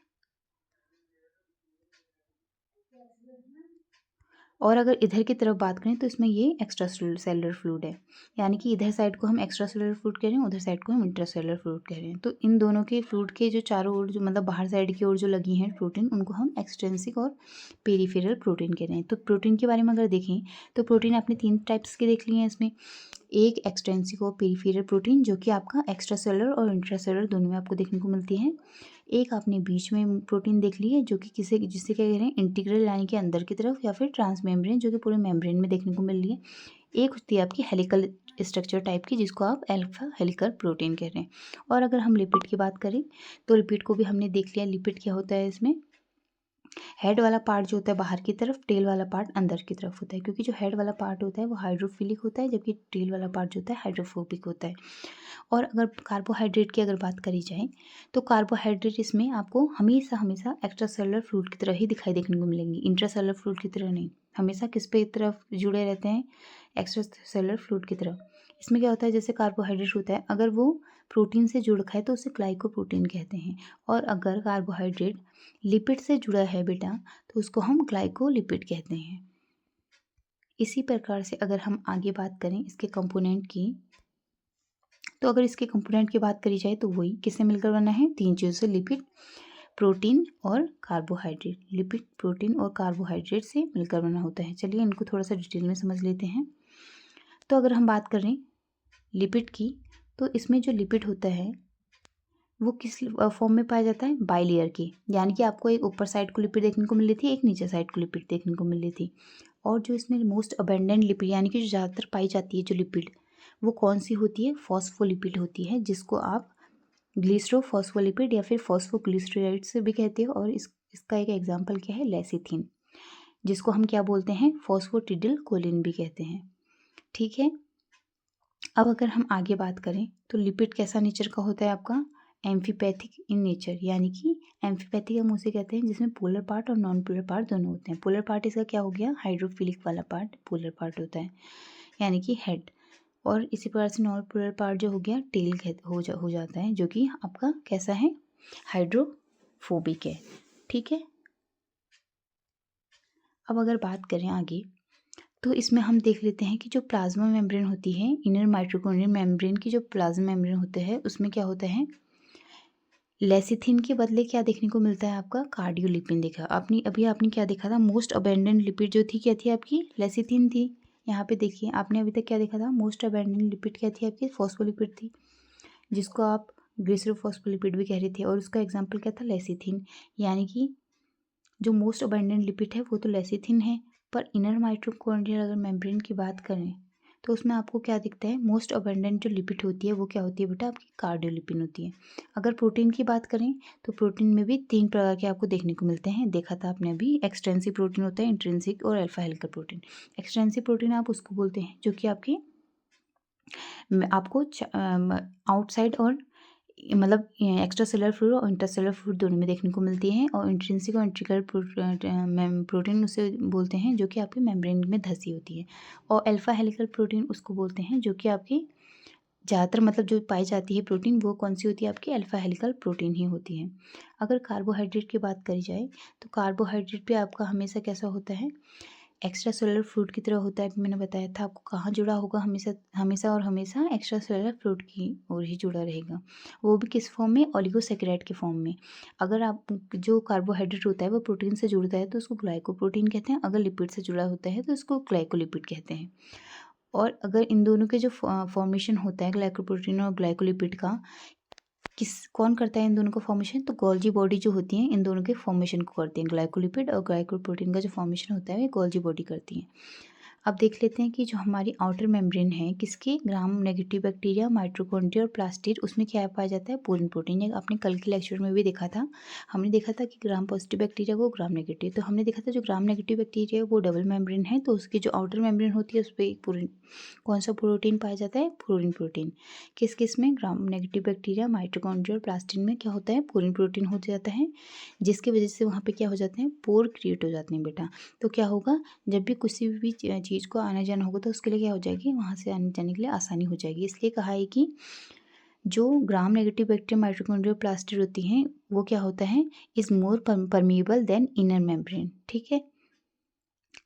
और अगर इधर की तरफ बात करें तो इसमें ये एक्स्ट्रा सेलुलर फ्लूइड है। यानी कि इधर साइड को हम एक्स्ट्रा सेलुलर फ्लूइड कह रहे हैं, उधर साइड को हम इंट्रा सेलुलर फ्लूइड कह रहे हैं। तो इन दोनों के फ्लूइड के जो चारों ओर, जो मतलब बाहर साइड की ओर जो लगी हैं प्रोटीन, उनको हम एक्सट्रिंसिक और पेरिफेरल प्रोटीन कह रहे हैं। तो प्रोटीन के बारे में अगर देखें तो प्रोटीन आपने 3 टाइप्स के देख लिए हैं इसमें। एक एक्सट्रिंसिक और पेरिफेरल प्रोटीन, जो कि आपका एक्स्ट्रा सेलुलर और इंट्रा सेलुलर दोनों में आपको देखने को मिलती है। एक आपने बीच में प्रोटीन देख ली है, जो कि जिसे क्या कह रहे हैं, इंटीग्रल यानी कि अंदर की तरफ, या फिर ट्रांसमेम्ब्रेन, जो कि पूरे मेम्ब्रेन में देखने को मिल रही है। एक होती है आपकी हेलिकल स्ट्रक्चर टाइप की, जिसको आप अल्फा हेलिकल प्रोटीन कह रहे हैं। और अगर हम लिपिड की बात करें तो लिपिड को भी हमने देख लिया। लिपिड क्या होता है, इसमें हेड वाला पार्ट जो होता है बाहर की तरफ, टेल वाला पार्ट अंदर की तरफ होता है। क्योंकि जो हेड वाला पार्ट होता है वो हाइड्रोफिलिक होता है, जबकि टेल वाला पार्ट जो होता है हाइड्रोफोबिक होता है। और अगर कार्बोहाइड्रेट की अगर बात करी जाए तो कार्बोहाइड्रेट इसमें आपको हमेशा हमेशा एक्स्ट्रा सेलुलर फ्लूइड की तरह ही दिखाई देखने को मिलेंगी, इंट्रा सेलुलर फ्लूइड की तरह नहीं। हमेशा किस पे तरफ जुड़े रहते हैं? एक्स्ट्रा सेलुलर फ्लूइड की तरह। इसमें क्या होता है, जैसे कार्बोहाइड्रेट होता है, अगर वो प्रोटीन से जुड़ रखा है तो उसे ग्लाइकोप्रोटीन कहते हैं। और अगर कार्बोहाइड्रेट लिपिड से जुड़ा है बेटा, तो उसको हम ग्लाइकोलिपिड कहते हैं। इसी प्रकार से अगर हम आगे बात करें इसके कंपोनेंट की, तो अगर इसके कंपोनेंट की बात करी जाए तो वही किससे मिलकर बना है? 3 चीज़ों से, लिपिड, प्रोटीन और कार्बोहाइड्रेट। लिपिड, प्रोटीन और कार्बोहाइड्रेट से मिलकर बना होता है। चलिए इनको थोड़ा सा डिटेल में समझ लेते हैं। तो अगर हम बात करें लिपिड की, तो इसमें जो लिपिड होता है वो किस फॉर्म में पाया जाता है? बाइलेयर की। यानी कि आपको एक ऊपर साइड को लिपिड देखने को मिल रही थी, एक नीचे साइड को लिपिड देखने को मिल रही थी। और जो इसमें मोस्ट अबेंडेंट लिपिड, यानी कि जो ज़्यादातर पाई जाती है जो लिपिड, वो कौन सी होती है? फॉस्फोलिपिड होती है, जिसको आप ग्लिसरोफॉस्फोलिपिड या फिर फॉस्फोग्लिसराइड से भी कहते हो। और इसका एक एग्जाम्पल क्या है? लेसिथिन, जिसको हम क्या बोलते हैं? फॉस्फोटिडिल कोलिन भी कहते हैं। ठीक है। अब अगर हम आगे बात करें तो लिपिड कैसा नेचर का होता है आपका? Amphipathic in nature. यानी कि एम्फीपैथिक हम उसे कहते हैं जिसमें पोलर पार्ट और नॉन पोलर पार्ट दोनों होते हैं। पोलर पार्ट इसका क्या हो गया? हाइड्रोफिलिक वाला पार्ट पोलर पार्ट होता है, यानी कि हेड। और इसी प्रकार से नॉन पोलर पार्ट जो हो गया टेल हो जाता है, जो कि आपका कैसा है? हाइड्रोफोबिक है। ठीक है। अब अगर बात करें आगे, तो इसमें हम देख लेते हैं कि जो प्लाज्मा मेम्ब्रेन होती है, इनर माइटोकॉन्ड्रियल मेम्ब्रेन की जो प्लाज्मा मेम्ब्रेन होता है, उसमें क्या होता है? लेसिथिन के बदले क्या देखने को मिलता है आपका? कार्डियोलिपिन। देखा आपने अभी, आपने क्या देखा था? मोस्ट अबेंडेंट लिपिड जो थी क्या थी आपकी? लेसिथिन थी। यहाँ पे देखिए आपने अभी तक क्या देखा था? मोस्ट अबेंडेंट लिपिड क्या थी आपकी? फॉस्फोलिपिड थी, जिसको आप ग्लिसरोफॉस्फोलिपिड भी कह रहे थे। और उसका एग्जाम्पल क्या था? लेसिथिन। यानी कि जो मोस्ट अबेंडेंट लिपिड है वो तो लेसिथिन है, पर इनर माइटोकॉन्ड्रियल अगर मेम्ब्रेन की बात करें तो उसमें आपको क्या दिखता है? मोस्ट अबेंडेंट जो लिपिड होती है वो क्या होती है बेटा? आपकी कार्डियोलिपिन होती है। अगर प्रोटीन की बात करें तो प्रोटीन में भी 3 प्रकार के आपको देखने को मिलते हैं, देखा था आपने अभी। एक्सटेंसिव प्रोटीन होता है, इंट्रिंसिक और alpha helical protein. Extensive protein आप उसको बोलते हैं जो कि आपकी आपको आउटसाइड और मतलब एक्स्ट्रा सेलुलर फ्लूइड और इंटरसेलुलर फ्लूइड दोनों में देखने को मिलती है। और इंट्रिंसिक और इंट्रिकल प्रोटीन उसे बोलते हैं जो कि आपके मेम्ब्रेन में धसी होती है। और अल्फा हेलिकल प्रोटीन उसको बोलते हैं जो कि आपकी ज़्यादातर मतलब जो पाई जाती है प्रोटीन, वो कौन सी होती है? आपकी अल्फा हेलिकल प्रोटीन ही होती है। अगर कार्बोहाइड्रेट की बात करी जाए तो कार्बोहाइड्रेट भी आपका हमेशा कैसा होता है? एक्स्ट्रा सेलुलर फ्लूइड की तरह होता है। अभी मैंने बताया था आपको कहाँ जुड़ा होगा? हमेशा हमेशा और हमेशा एक्स्ट्रा सेलुलर फ्लूइड की ओर ही जुड़ा रहेगा। वो भी किस फॉर्म में? ओलिगोसैकेराइड के फॉर्म में। अगर आप जो कार्बोहाइड्रेट होता है वो प्रोटीन से जुड़ता है तो उसको ग्लाइकोप्रोटीन कहते हैं, अगर लिपिड से जुड़ा होता है तो उसको ग्लाइकोलिपिड कहते हैं। और अगर इन दोनों के जो फॉर्मेशन होता है ग्लाइकोप्रोटीन और ग्लाइकोलिपिड का, कौन करता है इन दोनों का फॉर्मेशन? तो गोल्जी बॉडी जो होती है इन दोनों के फॉर्मेशन को करती हैं। ग्लाइकोलिपिड और ग्लाइकोप्रोटीन का जो फॉर्मेशन होता है ये गोल्जी बॉडी करती हैं। अब देख लेते हैं कि जो हमारी आउटर मेम्ब्रेन है किसकी? ग्राम नेगेटिव बैक्टीरिया, माइटोकॉन्ड्रिया और प्लास्टिड, उसमें क्या पाया जाता है? पूरिन प्रोटीन। ये आपने कल के लेक्चर में भी देखा था। हमने देखा था कि ग्राम पॉजिटिव बैक्टीरिया को, ग्राम नेगेटिव। तो हमने देखा था जो ग्राम नेगेटिव बैक्टीरिया है वो डबल मेम्ब्रेन है, तो उसकी जो आउटर मेम्ब्रेन होती है उस पर एक पूरिन, कौन सा प्रोटीन पाया जाता है? पूरिन प्रोटीन। किस किस में? ग्राम नेगेटिव बैक्टीरिया, माइटोकॉन्ड्रिया और प्लास्टिड में क्या होता है? पूरिन प्रोटीन हो जाता है, जिसकी वजह से वहाँ पे क्या हो जाते हैं? पोर क्रिएट हो जाते हैं बेटा। तो क्या होगा? जब भी किसी भी चीज़ को आना जाना होगा तो उसके लिए क्या हो जाएगी, वहाँ से आने जाने के लिए आसानी हो जाएगी। इसलिए कहा है कि जो gram negative bacteria mitochondrial plastid होती हैं वो क्या होता है, is more permeable than inner membrane. ठीक है,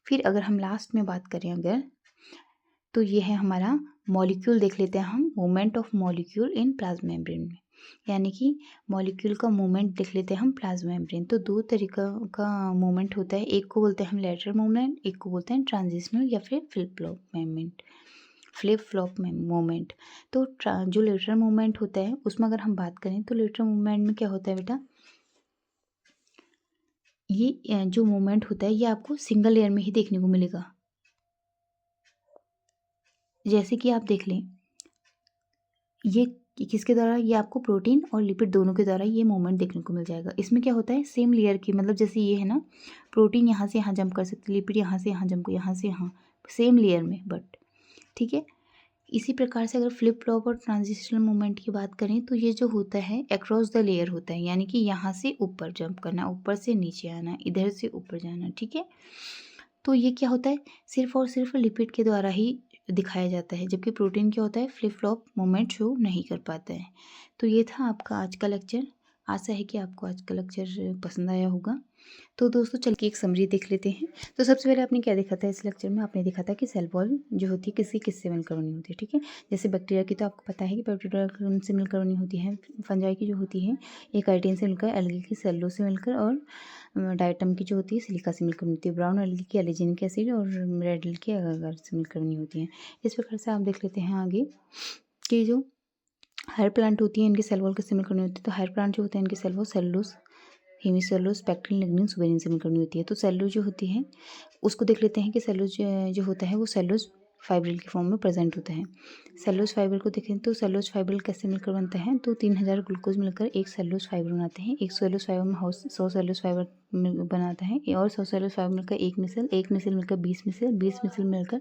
फिर अगर हम लास्ट में बात करें अगर, तो ये है हमारा मॉलिक्यूल। देख लेते हैं हम movement of molecule in plasma membrane में, यानी कि मॉलिक्यूल का मूवमेंट देख लेते हैं हम प्लाज्मा मेम्ब्रेन। तो दो तरीका का मूवमेंट होता है, एक को बोलते हैं हम लेटरल मूवमेंट, एक को बोलते हैं ट्रांजिशनल या फिर फ्लिप फ्लॉप मूवमेंट। तो जो लेटरल मूवमेंट होता है उसमें अगर हम बात करें तो लेटरल मूवमेंट में क्या होता है बेटा, ये जो मूवमेंट होता है ये आपको सिंगल लेयर में ही देखने को मिलेगा। जैसे कि आप देख लें, ये किसके द्वारा, ये आपको प्रोटीन और लिपिड दोनों के द्वारा ये मूवमेंट देखने को मिल जाएगा। इसमें क्या होता है, सेम लेयर की, मतलब जैसे ये है ना, प्रोटीन यहाँ से यहाँ जंप कर सकते, लिपिड यहाँ से यहाँ जंप, यहाँ से यहाँ, सेम लेयर में, बट ठीक है। इसी प्रकार से अगर फ्लिप फ्लॉप और ट्रांजिशनल मूवमेंट की बात करें तो ये जो होता है अक्रॉस द लेयर होता है, यानी कि यहाँ से ऊपर जंप करना, ऊपर से नीचे आना, इधर से ऊपर जाना। ठीक है, तो ये क्या होता है, सिर्फ और सिर्फ लिपिड के द्वारा ही दिखाया जाता है, जबकि प्रोटीन क्या होता है, फ्लिप फ्लॉप मोमेंट शो नहीं कर पाता है। तो ये था आपका आज का लेक्चर। आशा है कि आपको आज का लेक्चर पसंद आया होगा। तो दोस्तों चल के एक समरी देख लेते हैं। तो सबसे पहले आपने क्या देखा था इस लेक्चर में, आपने देखा था कि सेल वॉल जो होती है किसी किससे मिलकर बनी होती है। ठीक है, जैसे बैक्टीरिया की तो आपको पता है कि बैक्टीरिया से मिलकर बनी होती है, फंजाई की जो होती है ये काइटिन से मिलकर, एल्गी की सेल्यूलोज से मिलकर, और डायटम की जो होती है सिलिका से मिलकर बनती है, ब्राउन एल्गी की एलिजिनिक एसिड और रेड एल्गी की अगार से मिलकर बनी होती है। इस प्रकार से आप देख लेते हैं आगे कि जो हायर प्लांट होती है इनकी सेल वॉल किससे मिलकर बनी होती है। तो हायर प्लांट जो होते हैं इनकी cell wall cellulose, hemicellulose, pectin, lignin, suberin से मिलकर बनी होती है। तो सेलुलोज जो होती है उसको देख लेते हैं कि सेलुलोज जो होता है वो सेलुलोज फाइब्रिल के फॉर्म में प्रेजेंट होता है। सेलुलोज फाइबर को देखें तो सेलुलोज फाइबर कैसे मिलकर बनता है, तो 3000 ग्लूकोज मिलकर एक सेलुलोज फाइबर बनाते हैं। एक सेलुलोज फाइबर में 100 सेलुलोज फाइबर बनाता है, और 100 सेलुलोज फाइबर मिलकर एक मिसल मिलकर 20 मिसल मिलकर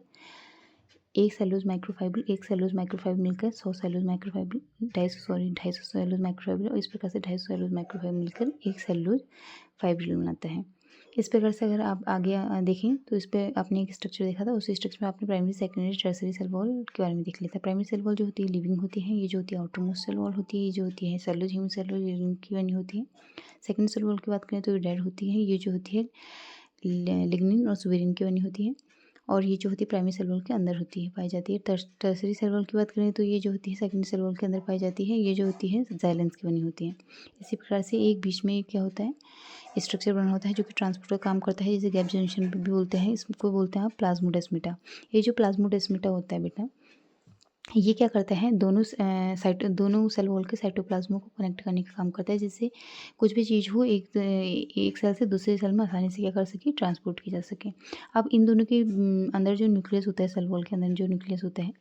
एक सेलुलोज माइक्रोफाइबर, एक सेलुलोज माइक्रोफाइबर मिलकर 100 सेलुलोज माइक्रोफाइबर, 250 सेलुलोज माइक्रोफाइबर, और इस प्रकार से 250 सेलुलोज माइक्रोफाइबर मिलकर एक सेलुलोज फाइब्रिल बनाता है। इस प्रकार से अगर आप आगे देखें तो इस पर आपने एक स्ट्रक्चर देखा था, उस स्ट्रक्चर में आपने primary, secondary, tertiary cell wall के बारे में देख लिया था। प्राइमरी सेल वॉल जो होती है लिविंग होती है, ये जो होती है आउटर मोस्ट सेल वॉल होती है, ये जो होती है सेलुलोज हेमीसेलुलोज लिविंग की बनी होती है। सेकेंड सेल वॉल की बात करें तो ये डेड होती है, ये जो होती है लिग्निन और सुबेरिन की बनी होती है, और ये जो होती है प्राइमरी सेल वॉल के अंदर होती है, पाई जाती है। टर्सरी सेल वॉल की बात करें तो ये जो होती है सेकेंडरी सेल वॉल के अंदर पाई जाती है, ये जो होती है जाइलेंस की बनी होती है। इसी प्रकार से एक बीच में क्या होता है, स्ट्रक्चर बना होता है जो कि ट्रांसपोर्ट का काम करता है, जिसे गैप जंक्शन भी बोलते हैं, इसको बोलते हैं प्लाज्मोडेस्माटा। ये जो प्लाज्मोडेस्माटा होता है बेटा, ये क्या करता है, दोनों सेल वॉल के साइटोप्लाज्म को कनेक्ट करने का काम करता है, जिससे कुछ भी चीज़ हो एक सेल से दूसरे सेल में आसानी से क्या कर सके, ट्रांसपोर्ट की जा सके। अब इन दोनों के अंदर जो न्यूक्लियस होता है, सेल वॉल के अंदर जो न्यूक्लियस होता है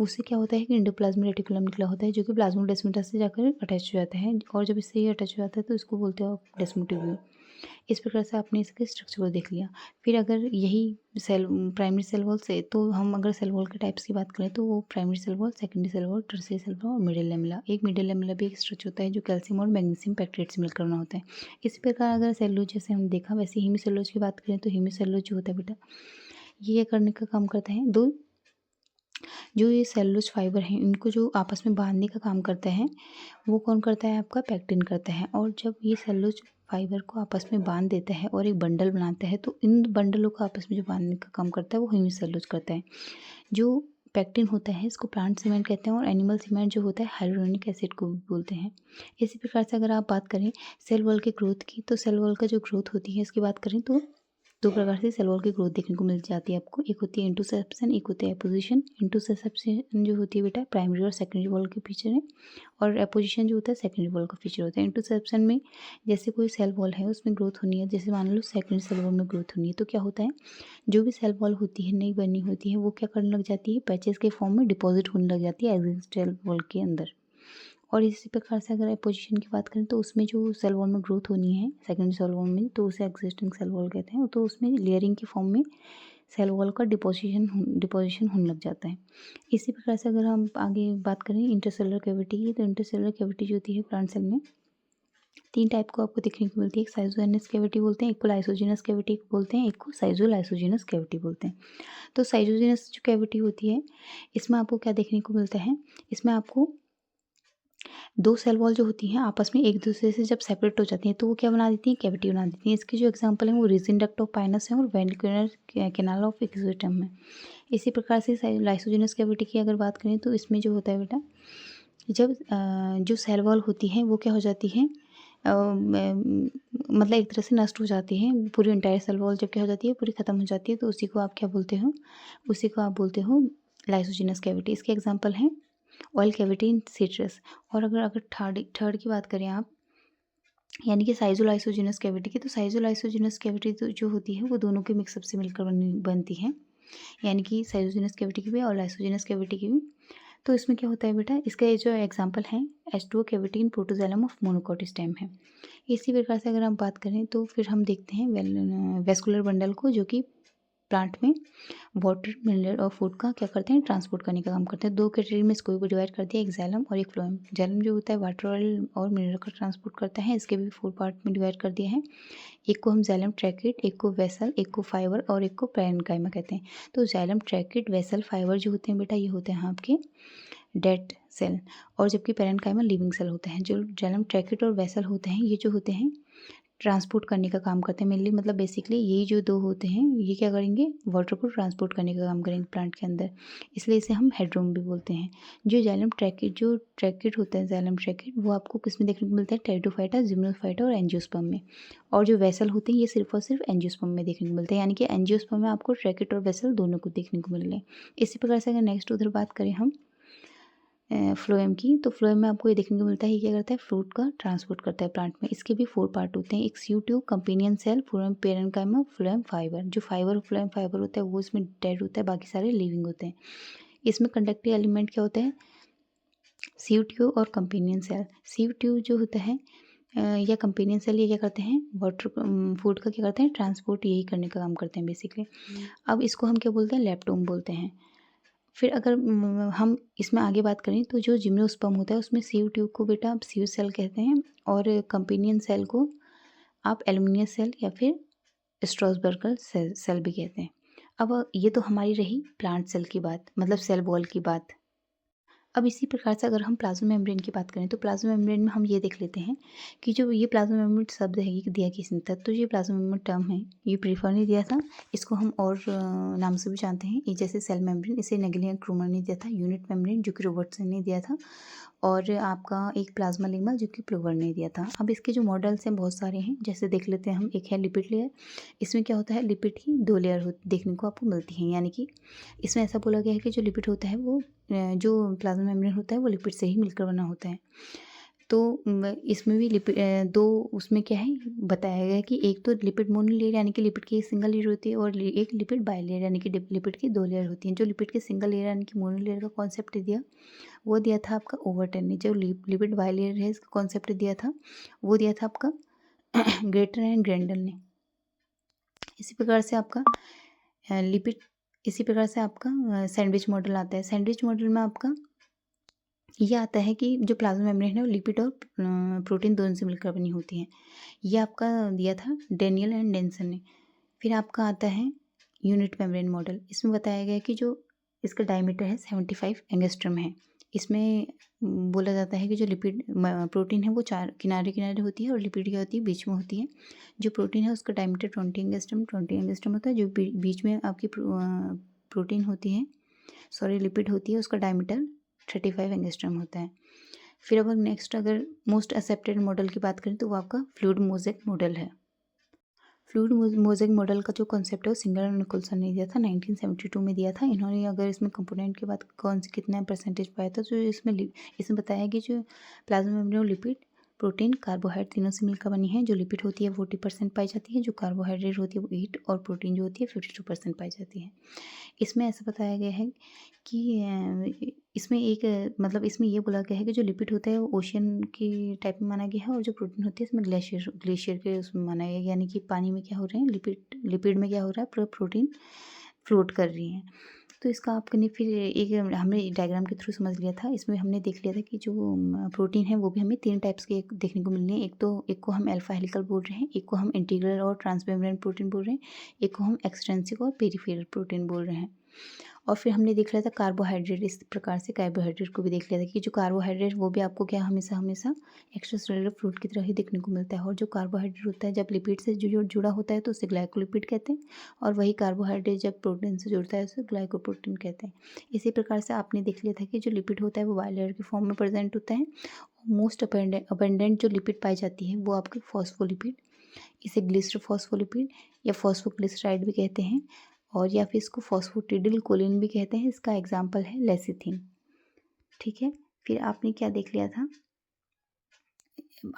उससे क्या होता है कि एंडोप्लाज्मिक रेटिकुलम निकला होता है, जो कि प्लाज्मोडेस्माटा से जाकर अटैच हो जाता है, और जब इससे ये अटैच हो जाता है तो इसको बोलते हैं डेस्मोटिब्यूल। इस प्रकार से आपने इसके स्ट्रक्चर को देख लिया। फिर अगर यही सेल प्राइमरी सेल वॉल से, तो हम अगर सेल वॉल के टाइप्स की बात करें तो वो primary cell wall, secondary cell wall, tertiary cell wall और मिडिल लेमिला। एक मिडिल लेमिला भी एक स्ट्रक्चर होता है जो कैल्शियम और मैग्नीशियम पेक्टेट से मिलकर बना होता है। इसी प्रकार अगर सेलुलोज जैसे हम देखा, वैसे हेमीसेलुलोज की बात करें तो हेमीसेलुलोज जो होता है बेटा, ये करने का काम करता है, दो जो ये सेलुलोज फाइबर हैं इनको जो आपस में बांधने का काम करता है वो कौन करता है, आपका पेक्टिन करता है। और जब ये सेलुलोज फाइबर को आपस में बांध देता है और एक बंडल बनाता है, तो इन बंडलों को आपस में जो बांधने का काम करता है वो हेमीसेलुलोज करता है। जो पेक्टिन होता है इसको प्लांट सीमेंट कहते हैं, और एनिमल सीमेंट जो होता है हाइलोरोनिक एसिड को भी बोलते हैं। इसी प्रकार से अगर आप बात करें सेल वॉल के ग्रोथ की, तो सेल वॉल का जो ग्रोथ होती है इसकी बात करें तो दो प्रकार से सेल वॉल की ग्रोथ देखने को मिल जाती है आपको। एक होती है इंटोसेप्शन, एक होती है एपोजिशन। इंटोसेप्शन जो होती है बेटा प्राइमरी और सेकेंडरी वॉल के फीचर है, और एपोजिशन जो होता है सेकेंडरी वॉल का फीचर होता है। इंटोसेप्शन में जैसे कोई सेल वॉल है उसमें ग्रोथ होनी है, जैसे मान लो सेकेंडरी सेल वॉल में ग्रोथ होनी है, तो क्या होता है, जो भी सेल वॉल होती है नई बनी होती है वो क्या करने लग जाती है, पैचेस के फॉर्म में डिपॉजिट होने लग जाती है एग्जिस्टिंग सेल वॉल के अंदर। और इसी प्रकार से अगर पोजीशन की बात करें तो उसमें जो सेल वॉल में ग्रोथ होनी है सेकेंडरी सेल वॉल में, तो उसे एग्जिस्टिंग सेल वॉल कहते हैं। तो उसमें लेयरिंग के फॉर्म में सेल वॉल का डिपोजिशन होने लग जाता है। इसी प्रकार से अगर हम आगे बात करें इंटरसेलुलर कैविटी की, तो इंटरसेलुलर कैविटी जो होती है प्लांट सेल में तीन टाइप को आपको देखने को मिलती है। एक साइज़ोजेनस कैविटी बोलते हैं, एक को लाइसोजेनस कैविटी बोलते हैं, एक को साइज़ोलाइसोजेनस कैविटी बोलते हैं। तो साइज़ोजेनस जो कैविटी होती है, इसमें आपको क्या देखने को मिलता है, इसमें आपको दो सेल वॉल जो होती हैं आपस में एक दूसरे से जब सेपरेट हो जाती हैं तो वो क्या बना देती हैं, कैविटी बना देती हैं। इसके जो एग्जांपल हैं वो रीजन डक्ट ऑफ पाइनस है और वेंट्रिकुलर कैनाल ऑफ एक्जिटम है। इसी प्रकार से लाइसोजेनस कैविटी की अगर बात करें तो इसमें जो होता है बेटा, जब जो सेल वॉल होती है वो क्या हो जाती है, मतलब एक तरह से नष्ट हो जाती है, पूरी इंटायर सेल वॉल जब क्या हो जाती है, पूरी ख़त्म हो जाती है, तो उसी को आप क्या बोलते हो, उसी को आप बोलते हो लाइसोजेनस कैविटी। इसके एग्जांपल हैं ऑयल कैविटी इन सिट्रस। और अगर अगर थर्ड थर्ड की बात करें आप, यानी कि साइज़ोलाइसोजेनस कैविटी की, तो साइज़ोलाइसोजेनस कैविटी तो जो होती है वो दोनों के मिक्सअप से मिलकर बनती है, यानी कि साइज़ोजेनस कैविटी की भी और लाइसोजेनस कैविटी की भी। तो इसमें क्या होता है बेटा, इसका ये जो एग्जांपल है H2O cavity in protoxylem of monocot stem है। इसी प्रकार से अगर हम बात करें तो फिर हम देखते हैं वेस्कुलर बंडल को, जो कि प्लांट में वाटर, मिनरल और फूड का क्या करते हैं, ट्रांसपोर्ट करने का काम करते हैं। दो कैटेगरी में इसको भी डिवाइड कर दिया, एक जैलम और एक फ्लोएम। जैलम जो होता है वाटर ऑयल और मिनरल का ट्रांसपोर्ट करता है, इसके भी 4 पार्ट में डिवाइड कर दिया है। एक को हम जैलम ट्रैकिट, एक को वेसल, एक को फाइबर और एक को पैरेन्काइमा कहते हैं। तो जैलम ट्रैकिट, वेसल, फाइबर जो होते हैं बेटा, ये होते हैं आपके डेड सेल, और जबकि पैरेन्काइमा लिविंग सेल होते हैं। जो जैलम ट्रैकिट और वेसल होते हैं, ये जो होते हैं ट्रांसपोर्ट करने का काम करते हैं मेनली, मतलब बेसिकली यही जो दो होते हैं ये क्या करेंगे, वाटर को ट्रांसपोर्ट करने का काम करेंगे प्लांट के अंदर, इसलिए इसे हम हेडरूम भी बोलते हैं। जो ट्रैकिड होता है, जैलम ट्रैकिड, वो आपको किस में देखने को मिलता है, टेरिडोफाइटा, जिम्नोफाइटा और एंजियोस्पर्म में। और जो वेसल होते हैं ये सिर्फ और सिर्फ एंजियोस्पर्म में देखने को मिलते हैं, यानी कि एंजियोस्पर्म में आपको ट्रैकिड और वेसल दोनों को देखने को मिल रहे हैं। इसी प्रकार से अगर नेक्स्ट उधर बात करें हम फ्लोएम की, तो फ्लोएम में आपको ये देखने को मिलता है, ये क्या करता है, फ्रूट का ट्रांसपोर्ट करता है प्लांट में। इसके भी 4 पार्ट होते हैं, एक sieve tube, companion cell, phloem parenchyma, phloem fibre. जो फाइबर फ्लोएम फाइबर होता है वो इसमें डेड होता है, बाकी सारे लिविंग होते हैं। इसमें कंडक्टिव एलिमेंट क्या होता है, सीयू ट्यूब और कंपेनियन सेल। सीयू ट्यूब जो होता है या कंपेनियन सेल, ये क्या करते हैं, वाटर फूड का क्या करते हैं, ट्रांसपोर्ट यही करने का काम करते हैं बेसिकली। अब इसको हम क्या बोलते हैं, लेप्टोम बोलते हैं। फिर अगर हम इसमें आगे बात करें तो जो जिम्नोस्पर्म होता है उसमें सीयू ट्यूब को बेटा आप सीयू सेल कहते हैं, और कंपेनियन सेल को आप एल्यूमिनियस सेल या फिर स्ट्रॉसबर्गर सेल भी कहते हैं। अब ये तो हमारी रही प्लांट सेल की बात, मतलब सेल वॉल की बात। अब इसी प्रकार से अगर हम प्लाज्मा मेम्ब्रेन की बात करें तो प्लाज्मा मेम्ब्रेन में हम ये देख लेते हैं कि जो ये प्लाज्मा मेम्ब्रेन शब्द है ये दिया किसने था, तो ये प्लाज्मा मेम्ब्रेन टर्म है ये प्रीफर ने दिया था, इसको हम और नाम से भी जानते हैं, ये जैसे सेल मेम्ब्रेन, इसे नेगलियन क्रूमर ने दिया था, यूनिट मेम्ब्रेन जो कि रॉबर्टसन ने दिया था, और आपका एक प्लाज्मा लेमा जो कि प्लोवर ने दिया था। अब इसके जो मॉडल्स हैं बहुत सारे हैं, जैसे देख लेते हैं हम, एक है लिपिड लेयर। इसमें क्या होता है, लिपिड की 2 लेयर देखने को आपको मिलती हैं, यानी कि इसमें ऐसा बोला गया है कि जो लिपिड होता है वो जो प्लाज्मा मेम्ब्रेन होता है वो लिपिड से ही मिलकर बना होता है। तो इसमें भी लिपिड दो उसमें क्या है बताया गया है कि एक तो लिपिड मोनोलेयर यानी कि लिपिड की एक सिंगल लेयर होती है, और एक लिपिड बाइलेयर यानी कि लिपिड की 2 लेयर होती हैं। जो लिपिड की सिंगल लेयर यानी कि मोनोलेयर का कॉन्सेप्ट दिया वो दिया था आपका ओवरटन ने। जो लिपिड बाइलेयर है इसका कॉन्सेप्ट दिया था वो दिया था आपका ग्रेटर एंड ग्रेंडल ने। इसी प्रकार से आपका लिपिड इसी प्रकार से आपका सैंडविच मॉडल आता है। सैंडविच मॉडल में आपका ये आता है कि जो प्लाज्मा मेम्ब्रेन है वो लिपिड और प्रोटीन दोनों से मिलकर बनी होती है। ये आपका दिया था डेनियल एंड डेंसन ने। फिर आपका आता है यूनिट मेम्ब्रेन मॉडल। इसमें बताया गया है कि जो इसका डायमीटर है 75 एंगस्ट्रम है। इसमें बोला जाता है कि जो लिपिड प्रोटीन है वो 4 किनारे किनारे होती है और लिपिड क्या होती है बीच में होती है। जो प्रोटीन है उसका डायमीटर 20 एंगस्ट्रम होता है। जो बीच में आपकी प्रोटीन होती है, सॉरी लिपिड होती है, उसका डायमीटर 35 एंगस्ट्रम होता है। फिर अब नेक्स्ट अगर मोस्ट एक्सेप्टेड मॉडल की बात करें तो वो आपका फ्लूइड मोज़ेक मॉडल है। फ्लूइड मोज़ेक मॉडल का जो कॉन्सेप्ट है वो सिंगर और निकोलसन ने दिया था, 1972 में दिया था इन्होंने। अगर इसमें कंपोनेंट की बात कौन से कितना परसेंटेज पाया था, तो इसमें बताया कि जो plasma membrane lipid protein carbohydrate तीनों से मिलकर बनी है। जो लिपिड होती है 40% पाई जाती है, जो कार्बोहाइड्रेट होती है वो 8 और प्रोटीन जो होती है 52% पाई जाती है। इसमें ऐसा बताया गया है कि इसमें एक मतलब इसमें ये बोला गया है कि जो लिपिड होता है वो ओशियन की टाइप में माना गया है, और जो प्रोटीन होती है इसमें ग्लेशियर के उसमें माना गया है, यानी कि पानी में क्या हो रहे हैं, लिपिड में क्या हो रहा है, प्रोटीन फ्लोट कर रही हैं। तो इसका आपने फिर एक हमने डायग्राम के थ्रू समझ लिया था। इसमें हमने देख लिया था कि जो प्रोटीन है वो भी हमें 3 टाइप्स के देखने को मिल रहे हैं। एक को हम अल्फा हेलिकल बोल रहे हैं, एक को हम इंटीग्रल और ट्रांसमेम्ब्रेन प्रोटीन बोल रहे हैं, एक को हम एक्सट्रिंसिक और पेरिफेरल प्रोटीन बोल रहे हैं। और फिर हमने देख लिया था कार्बोहाइड्रेट। इस प्रकार से कार्बोहाइड्रेट को भी देख लिया था कि जो कार्बोहाइड्रेट वो भी आपको क्या हमेशा हमेशा एक्स्ट्रा सेलुलर फ्रूट की तरह ही देखने को मिलता है। और जो कार्बोहाइड्रेट होता है जब लिपिड से जुड़ा होता है तो उसे ग्लाइकोलिपिड कहते हैं, और वही कार्बोहाइड्रेट जब प्रोटीन से जुड़ता है उसे ग्लाइकोप्रोटीन कहते हैं। इसी प्रकार से आपने देख लिया था कि जो लिपिड होता है वो बाइलेयर के फॉर्म में प्रेजेंट होता है। मोस्ट अपेंडेंट जो लिपिड पाई जाती है वो आपकी फॉस्फोलिपिड, इसे ग्लिसरोफॉस्फोलिपिड या फॉस्फोग्लिसराइड भी कहते हैं, और या फिर इसको फॉस्फोटिडिल कोलिन भी कहते हैं। इसका एग्जाम्पल है लेसिथिन। ठीक है, फिर आपने क्या देख लिया था,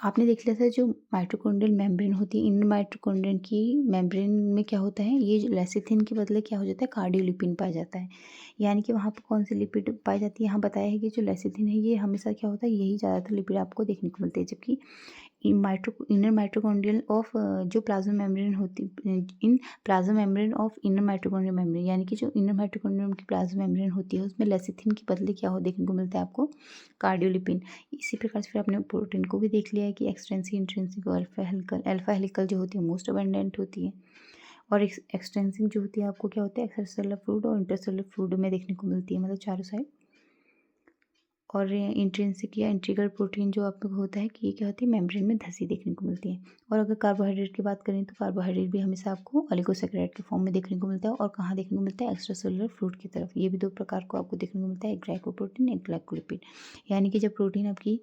आपने देख लिया था जो माइटोकॉन्ड्रियल मेम्ब्रेन होती है, इन माइटोकॉन्ड्रियल की मेम्ब्रेन में क्या होता है, ये जो लेसिथिन के बदले क्या हो जाता है, कार्डियोलिपिन पाया जाता है। यानी कि वहाँ पर कौन सी लिपिड पाई जाती है, यहाँ बताया है कि जो लेसिथिन है ये हमेशा क्या होता है, यही ज़्यादातर लिपिड आपको देखने को मिलती है। जबकि इनर माइटोकॉन्ड्रियल ऑफ जो प्लाज्मा मेम्ब्रेन होती in plasma membrane of inner mitochondrial membrane, यानी कि जो इनर माइटोकॉन्ड्रियम की प्लाज्मा मेम्ब्रेन होती है उसमें लेसिथिन के बदले क्या हो देखने को मिलता है आपको, कार्डियोलिपिन। इसी प्रकार से फिर आपने प्रोटीन को भी देख लिया है कि एक्सटेंसिव, इंट्रिंसिक और अल्फा हेलिकल जो होती है मोस्ट अबेंडेंट होती है, और एक्सटेंसिव जो होती है आपको क्या होता है, एक्स्ट्रासेलुलर फ्लूइड और इंटरसेलुलर फ्लूइड में देखने को मिलती है, मतलब चारों साइड। और इंट्रिंसिक या इंटीग्रल प्रोटीन जो आपको होता है कि ये क्या होती है, मेम्ब्रेन में धसी देखने को मिलती है। और अगर कार्बोहाइड्रेट की बात करें तो कार्बोहाइड्रेट भी हमेशा आपको ओलिगोसैकेराइड के फॉर्म में देखने को मिलता है, और कहाँ देखने को मिलता है, एक्स्ट्रा सेलुलर फ्लूइड की तरफ। ये भी 2 प्रकार को आपको देखने को मिलता है, एक ग्लाइकोप्रोटीन, एक ग्लाइकोलिपिड। यानी कि जब प्रोटीन आपकी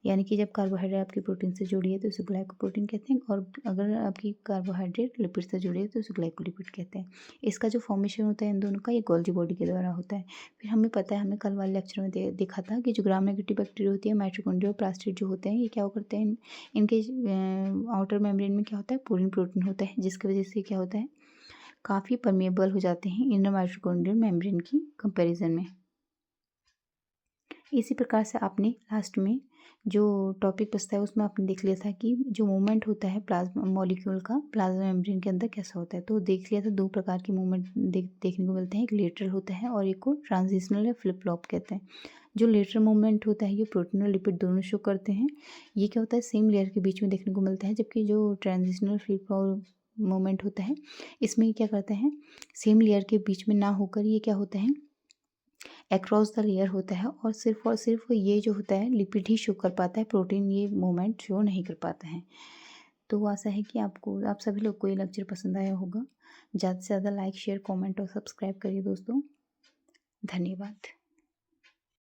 यानी कि जब कार्बोहाइड्रेट आपकी प्रोटीन से जुड़ी है तो उसे ग्लाइकोप्रोटीन कहते हैं, और अगर आपकी कार्बोहाइड्रेट लिपिड से जुड़ी है तो उसे ग्लाइकोलिपिड कहते हैं। इसका जो फॉर्मेशन होता है इन दोनों का, ये गोल्जी बॉडी के द्वारा होता है। फिर हमें पता है, हमें कल वाले लेक्चर में देखा था कि जो ग्राम नेगेटिव बैक्टीरिया होती है, माइटोकॉन्ड्रिया और प्लास्टिड जो होते हैं, ये क्या करते हैं, इनके आउटर मेम्ब्रेन में क्या होता है, पूरिन प्रोटीन होता है, जिसकी वजह से क्या होता है, काफ़ी परमेबल हो जाते हैं इनर माइटोकॉन्ड्रियल मेम्ब्रेन की कंपैरिजन में। इसी प्रकार से आपने लास्ट में जो टॉपिक बचता है उसमें आपने देख लिया था कि जो मूवमेंट होता है प्लाज्मा मॉलिक्यूल का प्लाज्मा मेम्ब्रेन के अंदर कैसा होता है। तो देख लिया था 2 प्रकार के मूवमेंट देखने को मिलते हैं, एक लेटरल होता है और एक को ट्रांजिशनल या फ्लिप फ्लॉप कहते हैं। जो लेटरल मूवमेंट होता है ये प्रोटीन और लिपिड दोनों शो करते हैं, ये क्या होता है, सेम लेयर के बीच में देखने को मिलता है। जबकि जो ट्रांजिशनल फ्लिप फ्लॉप मूवमेंट होता है इसमें क्या करते हैं, सेम लेयर के बीच में ना होकर ये क्या होता है, अक्रॉस द लेयर होता है, और सिर्फ ये जो होता है लिपिड ही शो कर पाता है, प्रोटीन ये मूवमेंट शो नहीं कर पाता है। तो आशा है कि आप सभी लोग को ये लेक्चर पसंद आया होगा। ज़्यादा से ज़्यादा लाइक, शेयर, कमेंट और सब्सक्राइब करिए दोस्तों। धन्यवाद।